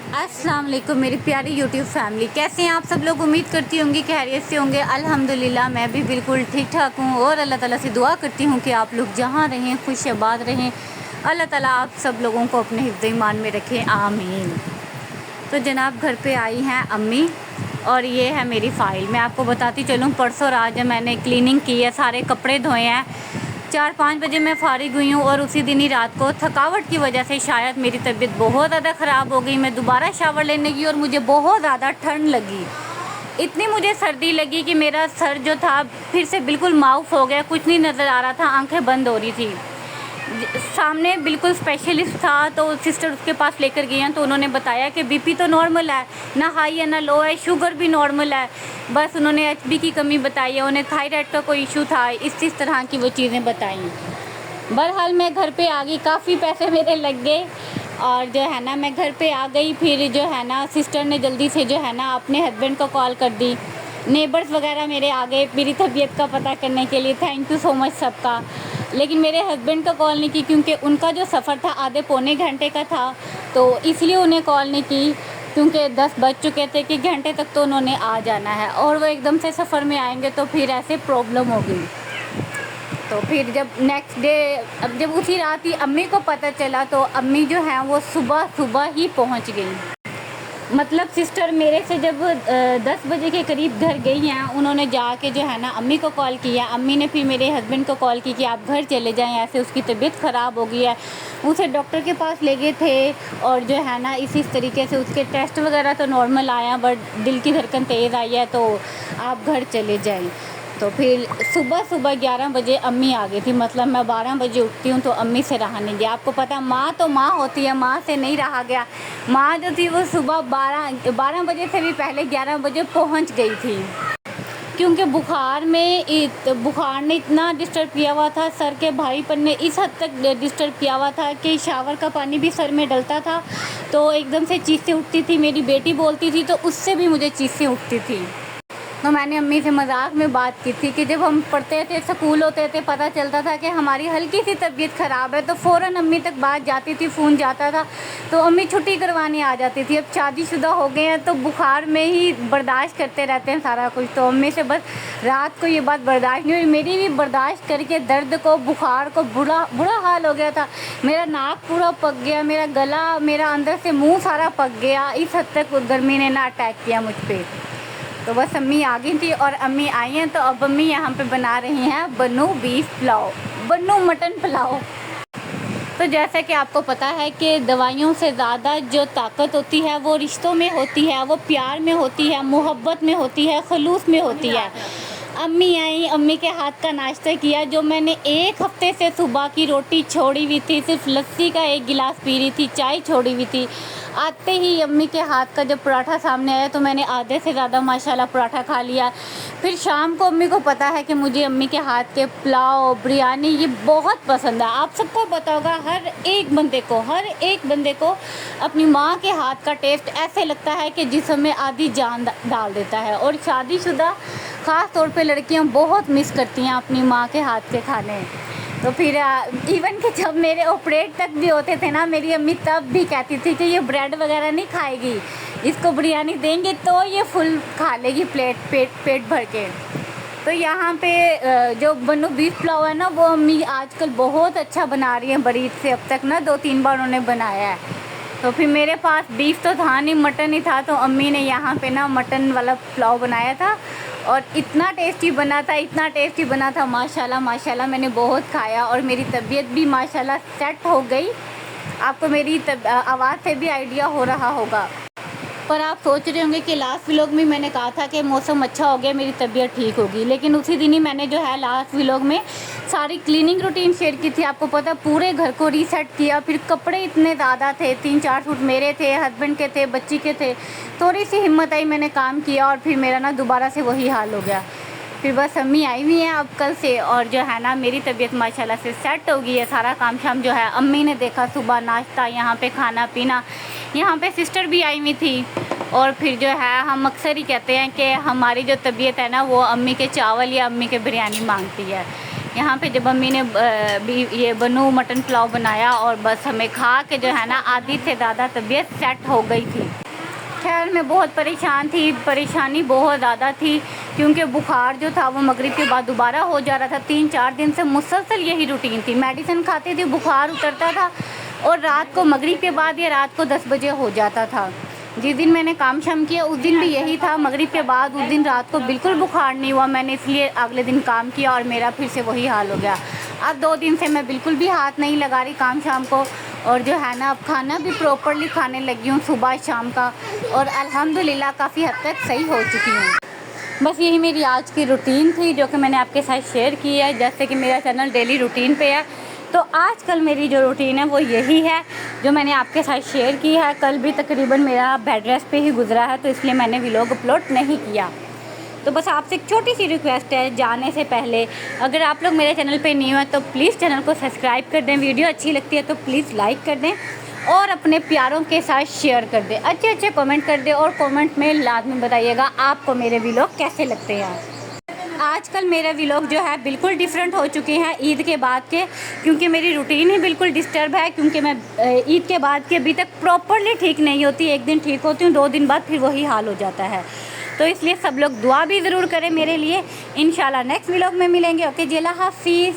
अस्सलाम वालेकुम मेरी प्यारी यूट्यूब फैमिली, कैसे हैं आप सब लोग। उम्मीद करती होंगी खैरियत से होंगे। अल्हम्दुलिल्लाह मैं भी बिल्कुल ठीक ठाक हूँ और अल्लाह ताला से दुआ करती हूँ कि आप लोग जहाँ रहें खुश आबाद रहें। अल्लाह ताला आप सब लोगों को अपने हिफ्ज़ ईमान में रखें, आमीन। तो जनाब घर पे आई हैं अम्मी और ये है मेरी फ़ाइल। मैं आपको बताती चलूँ, परसों रात जब मैंने क्लीनिंग की है, सारे कपड़े धोए हैं, 4-5 बजे मैं फ़ारिग हुई हूँ और उसी दिन ही रात को थकावट की वजह से शायद मेरी तबीयत बहुत ज़्यादा ख़राब हो गई। मैं दोबारा शावर लेने गई और मुझे बहुत ज़्यादा ठंड लगी। इतनी मुझे सर्दी लगी कि मेरा सर जो था फिर से बिल्कुल माउफ हो गया, कुछ नहीं नज़र आ रहा था, आंखें बंद हो रही थी। सामने बिल्कुल स्पेशलिस्ट था तो सिस्टर उसके पास लेकर गई हैं, तो उन्होंने बताया कि बीपी तो नॉर्मल है, ना हाई है ना लो है, शुगर भी नॉर्मल है, बस उन्होंने एचबी की कमी बताई है, उन्हें थायराइड का कोई इशू था, इस तरह की वो चीज़ें बताई। बहरहाल मैं घर पे आ गई, काफ़ी पैसे मेरे लग गए और जो है ना मैं घर पे आ गई। फिर जो है ना सिस्टर ने जल्दी से जो है ना अपने हस्बैंड को कॉल कर दी, नेबर्स वगैरह मेरे आ गए मेरी तबीयत का पता करने के लिए। थैंक यू सो मच सबका। लेकिन मेरे हस्बैंड का कॉल नहीं की क्योंकि उनका जो सफ़र था आधे पौने घंटे का था, तो इसलिए उन्हें कॉल नहीं की क्योंकि 10 बज चुके थे कि घंटे तक तो उन्होंने आ जाना है और वो एकदम से सफ़र में आएंगे तो फिर ऐसे प्रॉब्लम हो गई। तो फिर जब नेक्स्ट डे अब जब उसी रात ही अम्मी को पता चला तो अम्मी जो है वो सुबह सुबह ही पहुंच गई। मतलब सिस्टर मेरे से जब 10 बजे के करीब घर गई हैं, उन्होंने जाके जो है ना अम्मी को कॉल किया। अम्मी ने फिर मेरे हस्बैंड को कॉल की कि आप घर चले जाएं, ऐसे उसकी तबीयत ख़राब हो गई है। उसे डॉक्टर के पास ले गए थे और जो है ना इसी तरीके से उसके टेस्ट वगैरह तो नॉर्मल आया, बट दिल की धड़कन तेज़ आई है, तो आप घर चले जाएँ। तो फिर सुबह सुबह 11 बजे अम्मी आ गई थी। मतलब मैं 12 बजे उठती हूँ तो अम्मी से रहा नहीं गया। आपको पता माँ तो माँ होती है, माँ से नहीं रहा गया। माँ जो थी वो सुबह 12 बजे से भी पहले 11 बजे पहुँच गई थी क्योंकि बुखार ने इतना डिस्टर्ब किया हुआ था, सर के भारीपन ने इस हद तक डिस्टर्ब किया हुआ था कि शावर का पानी भी सर में डलता था तो एकदम से चीसें उठती थी। मेरी बेटी बोलती थी तो उससे भी मुझे चीसें उठती थी। तो मैंने अम्मी से मजाक में बात की थी कि जब हम पढ़ते थे, स्कूल होते थे, पता चलता था कि हमारी हल्की सी तबीयत ख़राब है तो फ़ौरन अम्मी तक बात जाती थी, फ़ोन जाता था तो अम्मी छुट्टी करवाने आ जाती थी। अब शादीशुदा हो गए हैं तो बुखार में ही बर्दाश्त करते रहते हैं सारा कुछ। तो अम्मी से बस रात को ये बात बर्दाश्त नहीं हुई, मेरी भी बर्दाश्त करके दर्द को, बुखार को बुरा हाल हो गया था। मेरा नाक पूरा पक गया, मेरा गला, मेरा अंदर से मुँह सारा पक गया। इस हद तक गर्मी ने ना अटैक किया मुझ पर। तो बस अम्मी आ गई थी और अम्मी आई हैं तो अब अम्मी यहाँ पे बना रही हैं बन्नू बीफ पुलाव, बन्नू मटन पुलाव। तो जैसा कि आपको पता है कि दवाइयों से ज़्यादा जो ताकत होती है वो रिश्तों में होती है, वो प्यार में होती है, मोहब्बत में होती है, खलूस में होती है। अम्मी आई, अम्मी के हाथ का नाश्ता किया। जो मैंने एक हफ्ते से सुबह की रोटी छोड़ी हुई थी, सिर्फ लस्सी का एक गिलास पी रही थी, चाय छोड़ी हुई थी, आते ही अम्मी के हाथ का जब पराठा सामने आया तो मैंने आधे से ज़्यादा माशाल्लाह पराठा खा लिया। फिर शाम को अम्मी को पता है कि मुझे अम्मी के हाथ के पुलाव, बिरयानी ये बहुत पसंद है। आप सबको पता होगा, हर एक बंदे को अपनी माँ के हाथ का टेस्ट ऐसे लगता है कि जिसमें आधी जान डाल देता है। और शादीशुदा ख़ास तौर पे लड़कियाँ बहुत मिस करती हैं अपनी माँ के हाथ के खाने। तो फिर इवन कि जब मेरे ऑपरेट तक भी होते थे ना, मेरी अम्मी तब भी कहती थी कि ये ब्रेड वगैरह नहीं खाएगी, इसको बिरयानी देंगे तो ये फुल खा लेगी पेट भर के। तो यहाँ पे जो बन्नू बीफ पुलाव है ना वो अम्मी आजकल बहुत अच्छा बना रही हैं। बरीद से अब तक ना 2-3 बार उन्होंने बनाया है। तो फिर मेरे पास बीफ तो था नहीं, मटन ही था, तो अम्मी ने यहाँ पे ना मटन वाला पुलाव बनाया था और इतना टेस्टी बना था माशाल्लाह माशाल्लाह। मैंने बहुत खाया और मेरी तबीयत भी माशाल्लाह सेट हो गई। आपको मेरी आवाज़ से भी आइडिया हो रहा होगा। पर आप सोच रहे होंगे कि लास्ट व्लॉग में मैंने कहा था कि मौसम अच्छा हो गया, मेरी तबीयत ठीक होगी, लेकिन उसी दिन ही मैंने जो है लास्ट व्लॉग में सारी क्लीनिंग रूटीन शेयर की थी। आपको पता पूरे घर को रीसेट किया। फिर कपड़े इतने ज़्यादा थे, 3-4 सूट मेरे थे, हस्बैंड के थे, बच्ची के थे। थोड़ी सी हिम्मत आई, मैंने काम किया और फिर मेरा ना दोबारा से वही हाल हो गया। फिर बस अम्मी आई हुई हैं अब कल से और जो है ना मेरी तबीयत माशाल्लाह से सेट हो गई है। सारा काम शाम जो है अम्मी ने देखा, सुबह नाश्ता, यहाँ पे खाना पीना। यहाँ पे सिस्टर भी आई हुई थी और फिर जो है हम अक्सर ही कहते हैं कि हमारी जो तबीयत है ना वो अम्मी के चावल या अम्मी के बिरयानी मांगती है, यहाँ पे जब मम्मी ने ये बनू मटन पुलाव बनाया और बस हमें खा के जो है ना आधी से ज़्यादा तबीयत सेट हो गई थी। खैर मैं बहुत परेशान थी, परेशानी बहुत ज़्यादा थी क्योंकि बुखार जो था वो मगरिब के बाद दोबारा हो जा रहा था। 3-4 दिन से मुसलसल यही रूटीन थी, मेडिसिन खाती थी, बुखार उतरता था और रात को मगरिब के बाद या रात को 10 बजे हो जाता था। जिस दिन मैंने काम शाम किया उस दिन भी यही था, मगरिब के बाद उस दिन रात को बिल्कुल बुखार नहीं हुआ। मैंने इसलिए अगले दिन काम किया और मेरा फिर से वही हाल हो गया। अब 2 दिन से मैं बिल्कुल भी हाथ नहीं लगा रही काम शाम को और जो है ना अब खाना भी प्रॉपरली खाने लगी हूँ सुबह शाम का और अल्हम्दुलिल्लाह काफ़ी हद तक सही हो चुकी हूँ। बस यही मेरी आज की रूटीन थी जो कि मैंने आपके साथ शेयर की है। जैसे कि मेरा चैनल डेली रूटीन पे है तो आजकल मेरी जो रूटीन है वो यही है जो मैंने आपके साथ शेयर की है। कल भी तकरीबन मेरा बेड रेस्ट पे ही गुजरा है तो इसलिए मैंने व्लॉग अपलोड नहीं किया। तो बस आपसे एक छोटी सी रिक्वेस्ट है, जाने से पहले अगर आप लोग मेरे चैनल पे न्यू हैं तो प्लीज़ चैनल को सब्सक्राइब कर दें, वीडियो अच्छी लगती है तो प्लीज़ लाइक कर दें और अपने प्यारों के साथ शेयर कर दें, अच्छे अच्छे कमेंट कर दें और कमेंट में लाजमी बताइएगा आपको मेरे व्लॉग कैसे लगते हैं। आजकल मेरे व्लॉग जो है बिल्कुल डिफरेंट हो चुके हैं ईद के बाद के, क्योंकि मेरी रूटीन ही बिल्कुल डिस्टर्ब है। क्योंकि मैं ईद के बाद के अभी तक प्रॉपरली ठीक नहीं होती, एक दिन ठीक होती हूँ 2 दिन बाद फिर वही हाल हो जाता है। तो इसलिए सब लोग दुआ भी ज़रूर करें मेरे लिए। इंशाल्लाह नेक्स्ट व्लॉग में मिलेंगे। ओके जी, अल्लाह हाफिज़।